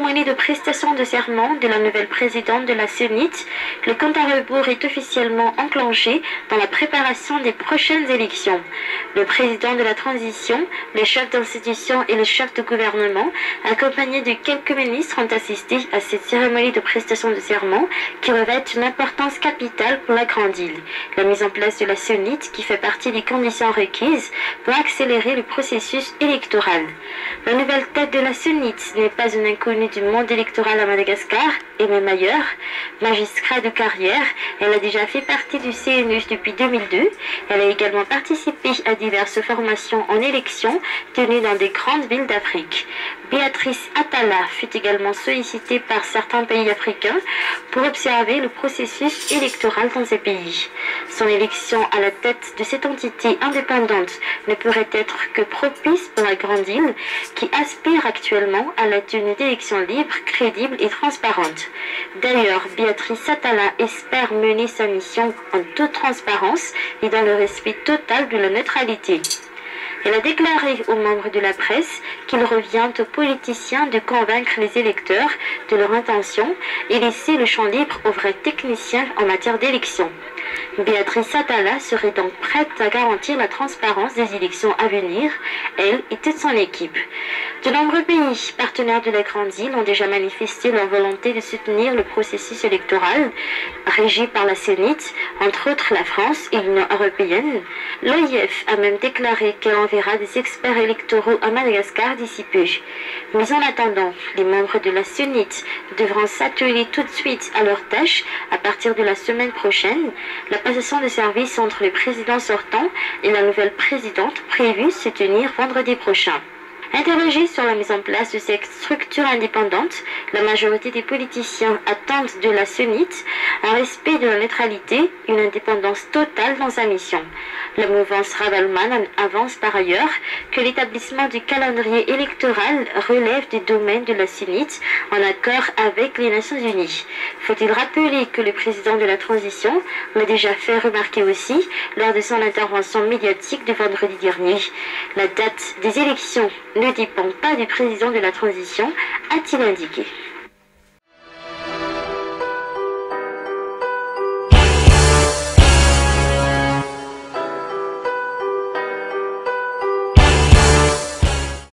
cérémonie de prestation de serment de la nouvelle présidente de la CENIT, le compte à rebours est officiellement enclenché dans la préparation des prochaines élections. Le président de la transition, les chefs d'institution et les chefs de gouvernement, accompagnés de quelques ministres, ont assisté à cette cérémonie de prestation de serment qui revêt une importance capitale pour la Grande Île. La mise en place de la CENIT, qui fait partie des conditions requises pour accélérer le processus électoral. La nouvelle tête de la CENIT n'est pas une inconnue du monde électoral à Madagascar, et même ailleurs. Magistrat de carrière, elle a déjà fait partie du CNUS depuis 2002. Elle a également participé à diverses formations en élections tenues dans des grandes villes d'Afrique. Béatrice Atala fut également sollicitée par certains pays africains pour observer le processus électoral dans ces pays. Son élection à la tête de cette entité indépendante ne pourrait être que propice pour la Grande Île, qui aspire actuellement à la tenue d'élections libres, crédibles et transparentes. D'ailleurs, Béatrice Atala espère mener sa mission en toute transparence et dans le respect total de la neutralité. Elle a déclaré aux membres de la presse qu'il revient aux politiciens de convaincre les électeurs de leur intention et laisser le champ libre aux vrais techniciens en matière d'élection. Béatrice Atala serait donc prête à garantir la transparence des élections à venir, elle et toute son équipe. De nombreux pays partenaires de la Grande Île ont déjà manifesté leur volonté de soutenir le processus électoral régi par la CENIT, entre autres la France et l'Union européenne. L'OIF a même déclaré qu'elle enverra des experts électoraux à Madagascar d'ici peu. Mais en attendant, les membres de la CENIT devront s'atteler tout de suite à leurs tâches à partir de la semaine prochaine. La passation de service entre le président sortant et la nouvelle présidente prévue se tenir vendredi prochain. Interrogée sur la mise en place de cette structure indépendante, la majorité des politiciens attendent de la CENIT un respect de la neutralité, une indépendance totale dans sa mission. La mouvance Ravalman avance par ailleurs que l'établissement du calendrier électoral relève du domaine de la CENIT en accord avec les Nations Unies. Faut-il rappeler que le président de la transition l'a déjà fait remarquer aussi lors de son intervention médiatique de vendredi dernier. La date des élections ne dépend pas du président de la transition, a-t-il indiqué.